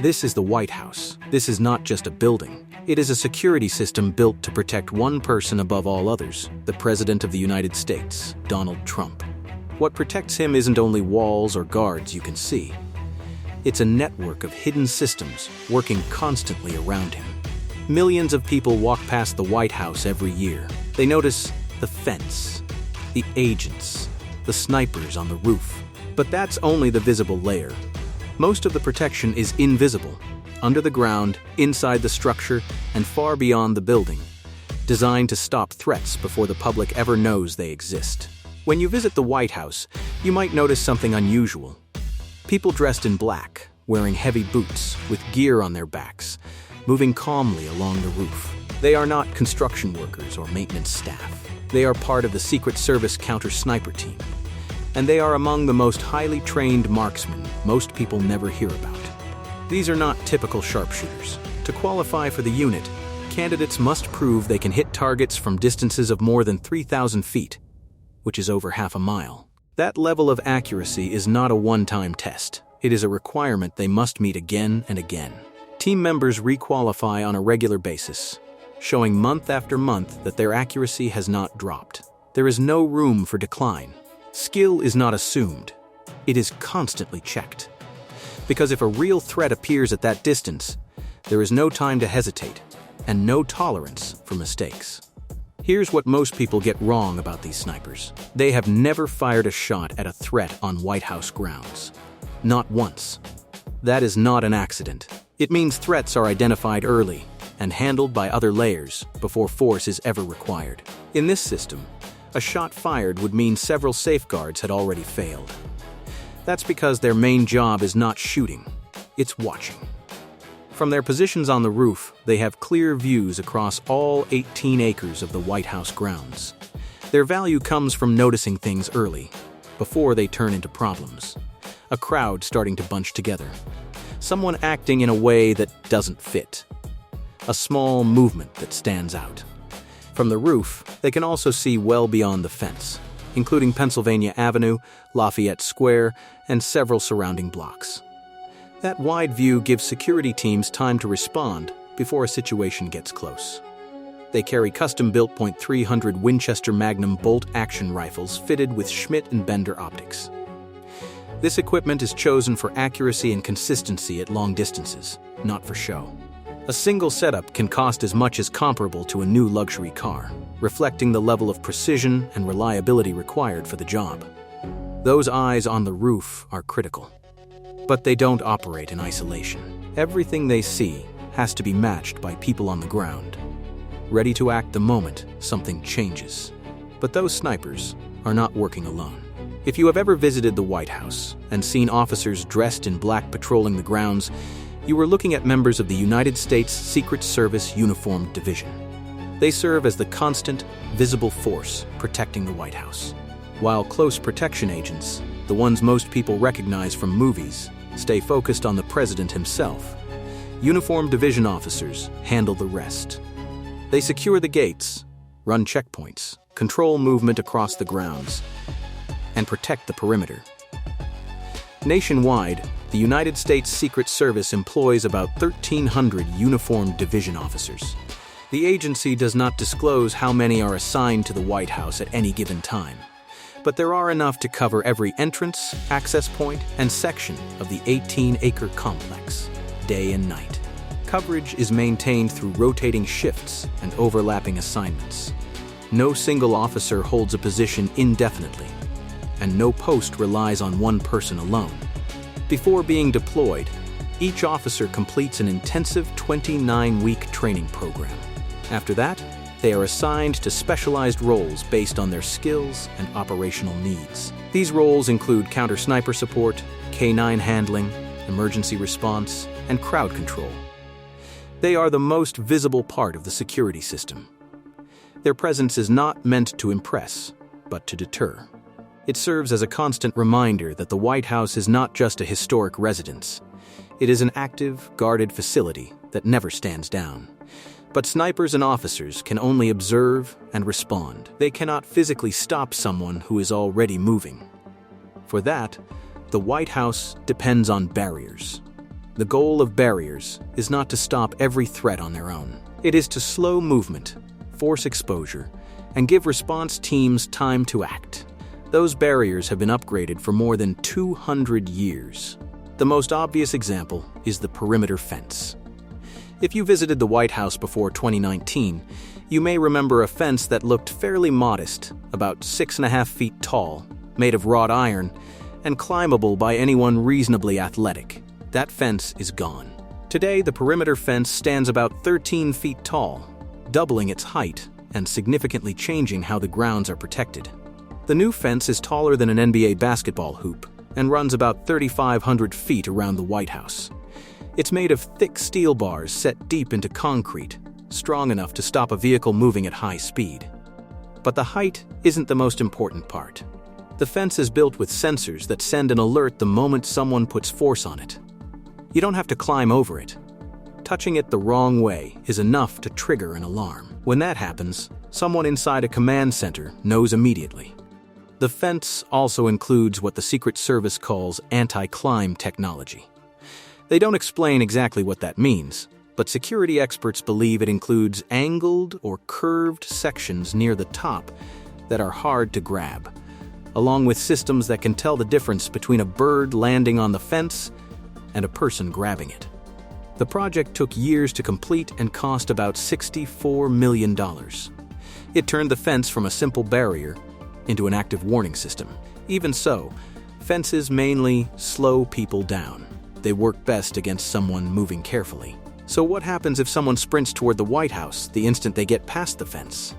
This is the White House. This is not just a building. It is a security system built to protect one person above all others, the President of the United States, Donald Trump. What protects him isn't only walls or guards you can see. It's a network of hidden systems working constantly around him. Millions of people walk past the White House every year. They notice the fence, the agents, the snipers on the roof. But that's only the visible layer. Most of the protection is invisible, under the ground, inside the structure, and far beyond the building, designed to stop threats before the public ever knows they exist. When you visit the White House, you might notice something unusual. People dressed in black, wearing heavy boots, with gear on their backs, moving calmly along the roof. They are not construction workers or maintenance staff. They are part of the Secret Service counter-sniper team. And they are among the most highly trained marksmen most people never hear about. These are not typical sharpshooters. To qualify for the unit, candidates must prove they can hit targets from distances of more than 3,000 feet, which is over half a mile. That level of accuracy is not a one-time test. It is a requirement they must meet again and again. Team members requalify on a regular basis, showing month after month that their accuracy has not dropped. There is no room for decline. Skill is not assumed. It is constantly checked. Because if a real threat appears at that distance, there is no time to hesitate and no tolerance for mistakes. Here's what most people get wrong about these snipers. They have never fired a shot at a threat on White House grounds. Not once. That is not an accident. It means threats are identified early and handled by other layers before force is ever required. In this system, a shot fired would mean several safeguards had already failed. That's because their main job is not shooting, it's watching. From their positions on the roof, they have clear views across all 18 acres of the White House grounds. Their value comes from noticing things early, before they turn into problems. A crowd starting to bunch together. Someone acting in a way that doesn't fit. A small movement that stands out. From the roof, they can also see well beyond the fence, including Pennsylvania Avenue, Lafayette Square, and several surrounding blocks. That wide view gives security teams time to respond before a situation gets close. They carry custom-built .300 Winchester Magnum bolt-action rifles fitted with Schmidt and Bender optics. This equipment is chosen for accuracy and consistency at long distances, not for show. A single setup can cost as much as comparable to a new luxury car, reflecting the level of precision and reliability required for the job. Those eyes on the roof are critical. But they don't operate in isolation. Everything they see has to be matched by people on the ground, ready to act the moment something changes. But those snipers are not working alone. If you have ever visited the White House and seen officers dressed in black patrolling the grounds, you are looking at members of the United States Secret Service Uniformed Division. They serve as the constant, visible force protecting the White House. While close protection agents, the ones most people recognize from movies, stay focused on the president himself, uniformed division officers handle the rest. They secure the gates, run checkpoints, control movement across the grounds, and protect the perimeter. Nationwide, the United States Secret Service employs about 1,300 uniformed division officers. The agency does not disclose how many are assigned to the White House at any given time, but there are enough to cover every entrance, access point, and section of the 18-acre complex, day and night. Coverage is maintained through rotating shifts and overlapping assignments. No single officer holds a position indefinitely, and no post relies on one person alone. Before being deployed, each officer completes an intensive 29-week training program. After that, they are assigned to specialized roles based on their skills and operational needs. These roles include counter-sniper support, K-9 handling, emergency response, and crowd control. They are the most visible part of the security system. Their presence is not meant to impress, but to deter. It serves as a constant reminder that the White House is not just a historic residence. It is an active, guarded facility that never stands down. But snipers and officers can only observe and respond. They cannot physically stop someone who is already moving. For that, the White House depends on barriers. The goal of barriers is not to stop every threat on their own. It is to slow movement, force exposure, and give response teams time to act. Those barriers have been upgraded for more than 200 years. The most obvious example is the perimeter fence. If you visited the White House before 2019, you may remember a fence that looked fairly modest, about 6.5 feet tall, made of wrought iron, and climbable by anyone reasonably athletic. That fence is gone. Today, the perimeter fence stands about 13 feet tall, doubling its height and significantly changing how the grounds are protected. The new fence is taller than an NBA basketball hoop and runs about 3,500 feet around the White House. It's made of thick steel bars set deep into concrete, strong enough to stop a vehicle moving at high speed. But the height isn't the most important part. The fence is built with sensors that send an alert the moment someone puts force on it. You don't have to climb over it. Touching it the wrong way is enough to trigger an alarm. When that happens, someone inside a command center knows immediately. The fence also includes what the Secret Service calls anti-climb technology. They don't explain exactly what that means, but security experts believe it includes angled or curved sections near the top that are hard to grab, along with systems that can tell the difference between a bird landing on the fence and a person grabbing it. The project took years to complete and cost about $64 million. It turned the fence from a simple barrier into an active warning system. Even so, fences mainly slow people down. They work best against someone moving carefully. So what happens if someone sprints toward the White House the instant they get past the fence?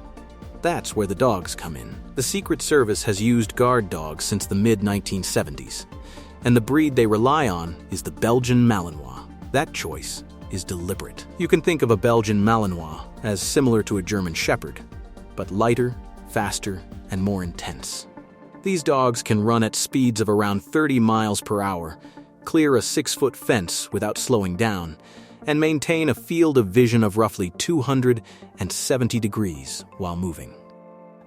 That's where the dogs come in. The Secret Service has used guard dogs since the mid-1970s, and the breed they rely on is the Belgian Malinois. That choice is deliberate. You can think of a Belgian Malinois as similar to a German Shepherd, but lighter, faster, and more intense. These dogs can run at speeds of around 30 miles per hour, clear a 6-foot fence without slowing down, and maintain a field of vision of roughly 270 degrees while moving.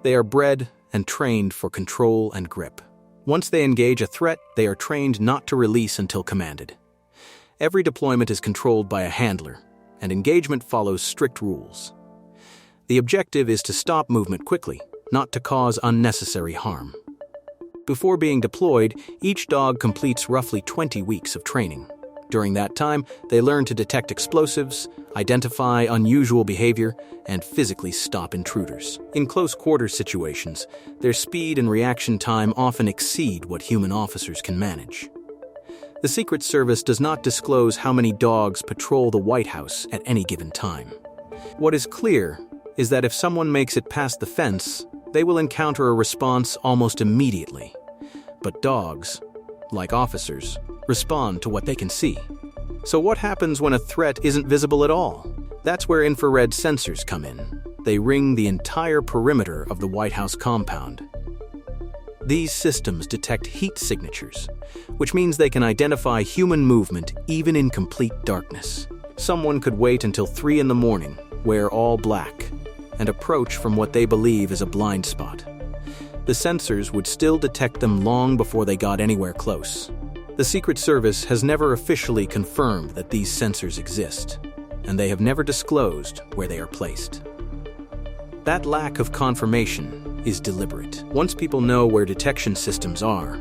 They are bred and trained for control and grip. Once they engage a threat, they are trained not to release until commanded. Every deployment is controlled by a handler, and engagement follows strict rules. The objective is to stop movement quickly, not to cause unnecessary harm. Before being deployed, each dog completes roughly 20 weeks of training. During that time, they learn to detect explosives, identify unusual behavior, and physically stop intruders. In close-quarters situations, their speed and reaction time often exceed what human officers can manage. The Secret Service does not disclose how many dogs patrol the White House at any given time. What is clear is that if someone makes it past the fence, they will encounter a response almost immediately. But dogs, like officers, respond to what they can see. So what happens when a threat isn't visible at all? That's where infrared sensors come in. They ring the entire perimeter of the White House compound. These systems detect heat signatures, which means they can identify human movement even in complete darkness. Someone could wait until 3 in the morning, wear all black, and approach from what they believe is a blind spot. The sensors would still detect them long before they got anywhere close. The Secret Service has never officially confirmed that these sensors exist, and they have never disclosed where they are placed. That lack of confirmation is deliberate. Once people know where detection systems are,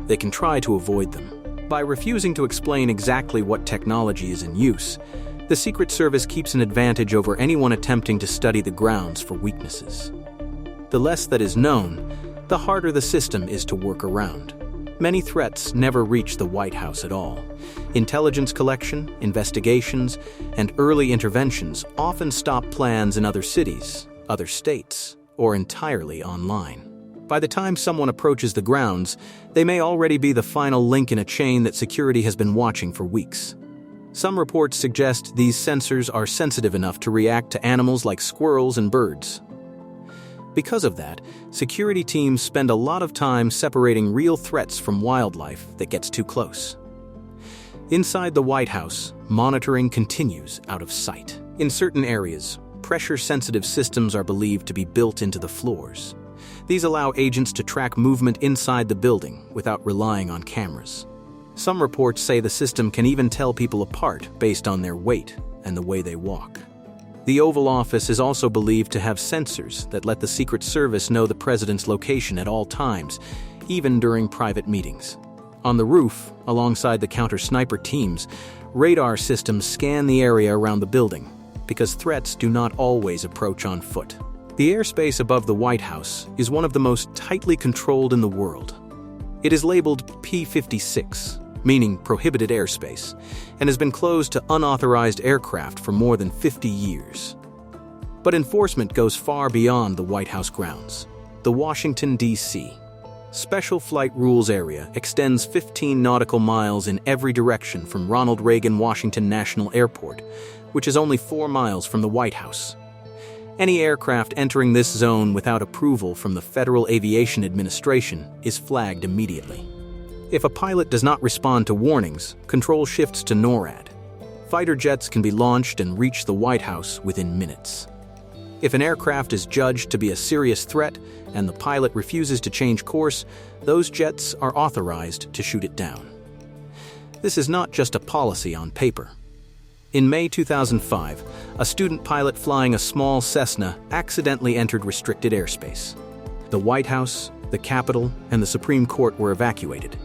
they can try to avoid them. By refusing to explain exactly what technology is in use, the Secret Service keeps an advantage over anyone attempting to study the grounds for weaknesses. The less that is known, the harder the system is to work around. Many threats never reach the White House at all. Intelligence collection, investigations, and early interventions often stop plans in other cities, other states, or entirely online. By the time someone approaches the grounds, they may already be the final link in a chain that security has been watching for weeks. Some reports suggest these sensors are sensitive enough to react to animals like squirrels and birds. Because of that, security teams spend a lot of time separating real threats from wildlife that gets too close. Inside the White House, monitoring continues out of sight. In certain areas, pressure-sensitive systems are believed to be built into the floors. These allow agents to track movement inside the building without relying on cameras. Some reports say the system can even tell people apart based on their weight and the way they walk. The Oval Office is also believed to have sensors that let the Secret Service know the president's location at all times, even during private meetings. On the roof, alongside the counter-sniper teams, radar systems scan the area around the building, because threats do not always approach on foot. The airspace above the White House is one of the most tightly controlled in the world. It is labeled P-56, meaning prohibited airspace, and has been closed to unauthorized aircraft for more than 50 years. But enforcement goes far beyond the White House grounds. The Washington, D.C. Special Flight Rules Area extends 15 nautical miles in every direction from Ronald Reagan Washington National Airport, which is only 4 miles from the White House. Any aircraft entering this zone without approval from the Federal Aviation Administration is flagged immediately. If a pilot does not respond to warnings, control shifts to NORAD. Fighter jets can be launched and reach the White House within minutes. If an aircraft is judged to be a serious threat and the pilot refuses to change course, those jets are authorized to shoot it down. This is not just a policy on paper. In May 2005, a student pilot flying a small Cessna accidentally entered restricted airspace. The White House, the Capitol, and the Supreme Court were evacuated.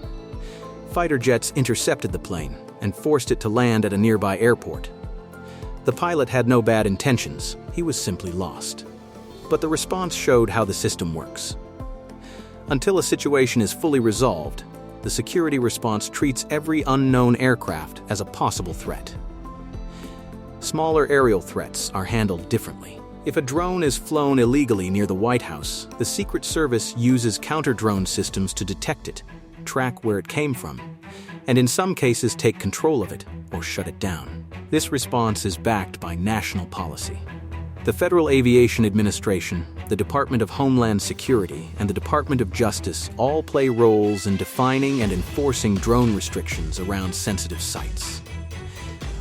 Fighter jets intercepted the plane and forced it to land at a nearby airport. The pilot had no bad intentions, he was simply lost. But the response showed how the system works. Until a situation is fully resolved, the security response treats every unknown aircraft as a possible threat. Smaller aerial threats are handled differently. If a drone is flown illegally near the White House, the Secret Service uses counter-drone systems to detect it, track where it came from, and in some cases take control of it or shut it down. This response is backed by national policy. The Federal Aviation Administration, the Department of Homeland Security, and the Department of Justice all play roles in defining and enforcing drone restrictions around sensitive sites.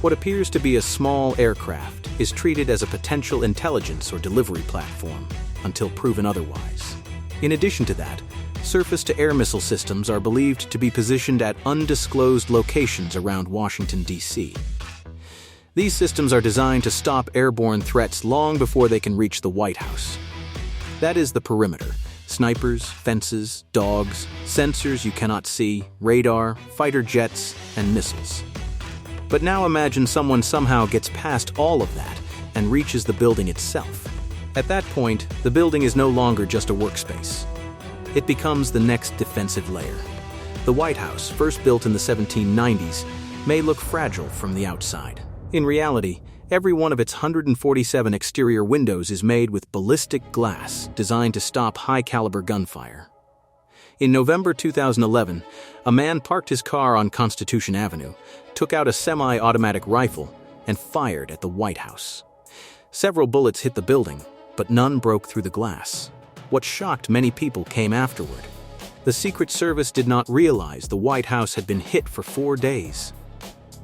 What appears to be a small aircraft is treated as a potential intelligence or delivery platform until proven otherwise. In addition to that, surface-to-air missile systems are believed to be positioned at undisclosed locations around Washington, D.C. These systems are designed to stop airborne threats long before they can reach the White House. That is the perimeter: snipers, fences, dogs, sensors you cannot see, radar, fighter jets, and missiles. But now imagine someone somehow gets past all of that and reaches the building itself. At that point, the building is no longer just a workspace. It becomes the next defensive layer. The White House, first built in the 1790s, may look fragile from the outside. In reality, every one of its 147 exterior windows is made with ballistic glass designed to stop high-caliber gunfire. In November 2011, a man parked his car on Constitution Avenue, took out a semi-automatic rifle, and fired at the White House. Several bullets hit the building, but none broke through the glass. What shocked many people came afterward. The Secret Service did not realize the White House had been hit for 4 days.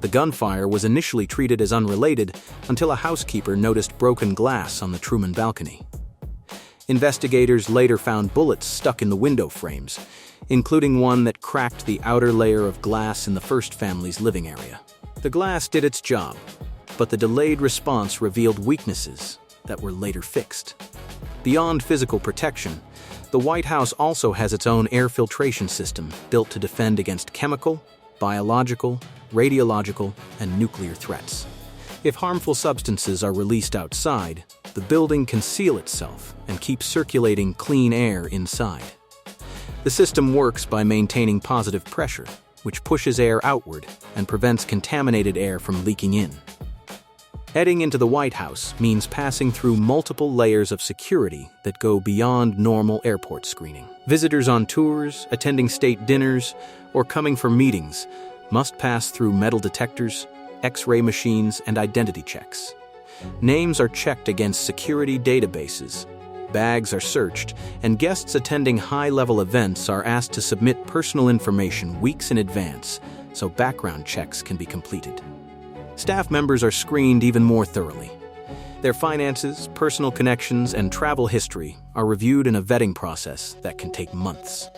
The gunfire was initially treated as unrelated until a housekeeper noticed broken glass on the Truman balcony. Investigators later found bullets stuck in the window frames, including one that cracked the outer layer of glass in the first family's living area. The glass did its job, but the delayed response revealed weaknesses that were later fixed. Beyond physical protection, the White House also has its own air filtration system built to defend against chemical, biological, radiological, and nuclear threats. If harmful substances are released outside, the building can seal itself and keep circulating clean air inside. The system works by maintaining positive pressure, which pushes air outward and prevents contaminated air from leaking in. Heading into the White House means passing through multiple layers of security that go beyond normal airport screening. Visitors on tours, attending state dinners, or coming for meetings must pass through metal detectors, X-ray machines, and identity checks. Names are checked against security databases, bags are searched, and guests attending high-level events are asked to submit personal information weeks in advance so background checks can be completed. Staff members are screened even more thoroughly. Their finances, personal connections, and travel history are reviewed in a vetting process that can take months.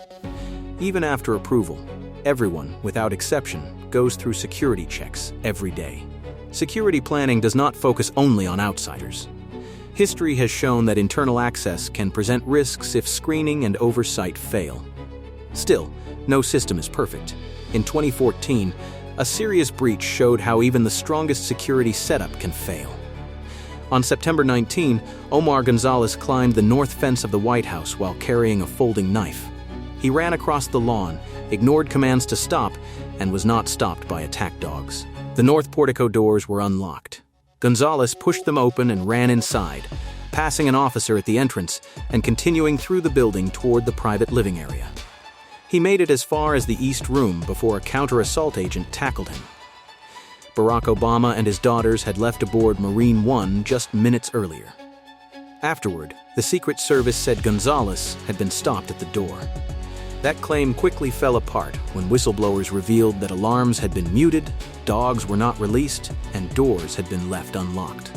Even after approval, Everyone, without exception, goes through security checks every day. Security planning does not focus only on outsiders. History has shown that internal access can present risks if screening and oversight fail. Still, no system is perfect. In 2014, a serious breach showed how even the strongest security setup can fail. On September 19, Omar Gonzalez climbed the north fence of the White House while carrying a folding knife. He ran across the lawn, ignored commands to stop, and was not stopped by attack dogs. The north portico doors were unlocked. Gonzalez pushed them open and ran inside, passing an officer at the entrance and continuing through the building toward the private living area. He made it as far as the East Room before a counter-assault agent tackled him. Barack Obama and his daughters had left aboard Marine One just minutes earlier. Afterward, the Secret Service said Gonzalez had been stopped at the door. That claim quickly fell apart when whistleblowers revealed that alarms had been muted, dogs were not released, and doors had been left unlocked.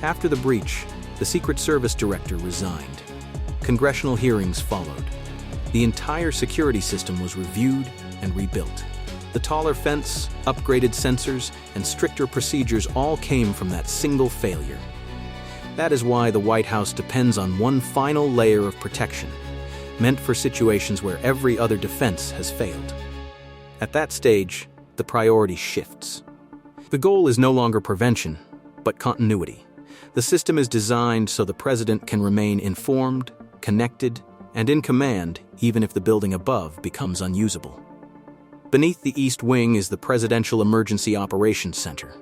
After the breach, the Secret Service director resigned. Congressional hearings followed. The entire security system was reviewed and rebuilt. The taller fence, upgraded sensors, and stricter procedures all came from that single failure. That is why the White House depends on one final layer of protection, meant for situations where every other defense has failed. At that stage, the priority shifts. The goal is no longer prevention, but continuity. The system is designed so the president can remain informed, connected, and in command even if the building above becomes unusable. Beneath the East Wing is the Presidential Emergency Operations Center.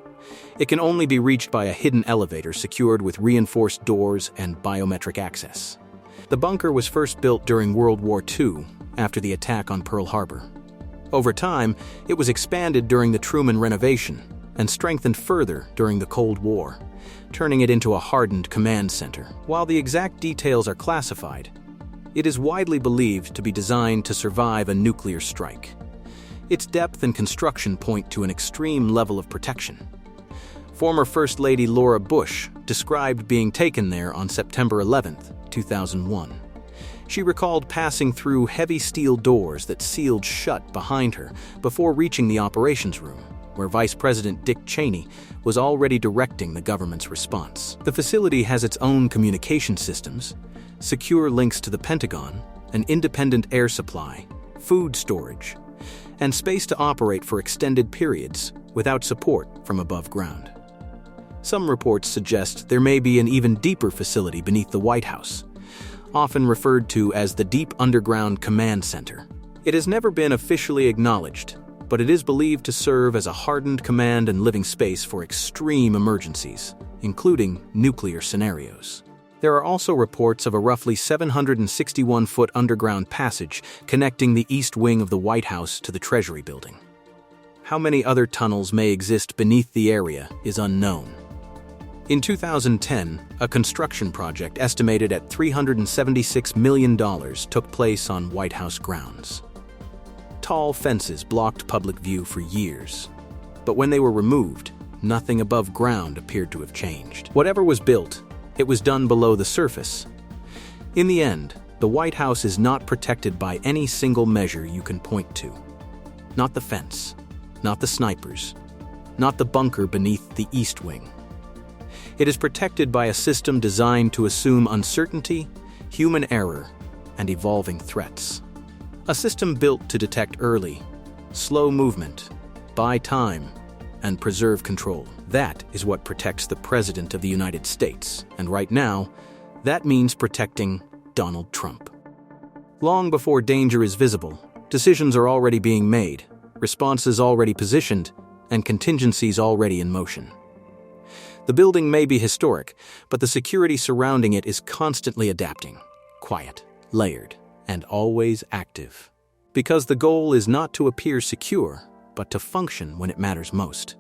It can only be reached by a hidden elevator secured with reinforced doors and biometric access. The bunker was first built during World War II, after the attack on Pearl Harbor. Over time, it was expanded during the Truman renovation and strengthened further during the Cold War, turning it into a hardened command center. While the exact details are classified, it is widely believed to be designed to survive a nuclear strike. Its depth and construction point to an extreme level of protection. Former First Lady Laura Bush described being taken there on September 11, 2001. She recalled passing through heavy steel doors that sealed shut behind her before reaching the operations room, where Vice President Dick Cheney was already directing the government's response. The facility has its own communication systems, secure links to the Pentagon, an independent air supply, food storage, and space to operate for extended periods without support from above ground. Some reports suggest there may be an even deeper facility beneath the White House, often referred to as the Deep Underground Command Center. It has never been officially acknowledged, but it is believed to serve as a hardened command and living space for extreme emergencies, including nuclear scenarios. There are also reports of a roughly 761-foot underground passage connecting the east wing of the White House to the Treasury building. How many other tunnels may exist beneath the area is unknown. In 2010, a construction project estimated at $376 million took place on White House grounds. Tall fences blocked public view for years, but when they were removed, nothing above ground appeared to have changed. Whatever was built, it was done below the surface. In the end, the White House is not protected by any single measure you can point to. Not the fence, not the snipers, not the bunker beneath the East Wing. It is protected by a system designed to assume uncertainty, human error, and evolving threats. A system built to detect early, slow movement, buy time, and preserve control. That is what protects the President of the United States, and right now, that means protecting Donald Trump. Long before danger is visible, decisions are already being made, responses already positioned, and contingencies already in motion. The building may be historic, but the security surrounding it is constantly adapting, quiet, layered, and always active. Because the goal is not to appear secure, but to function when it matters most.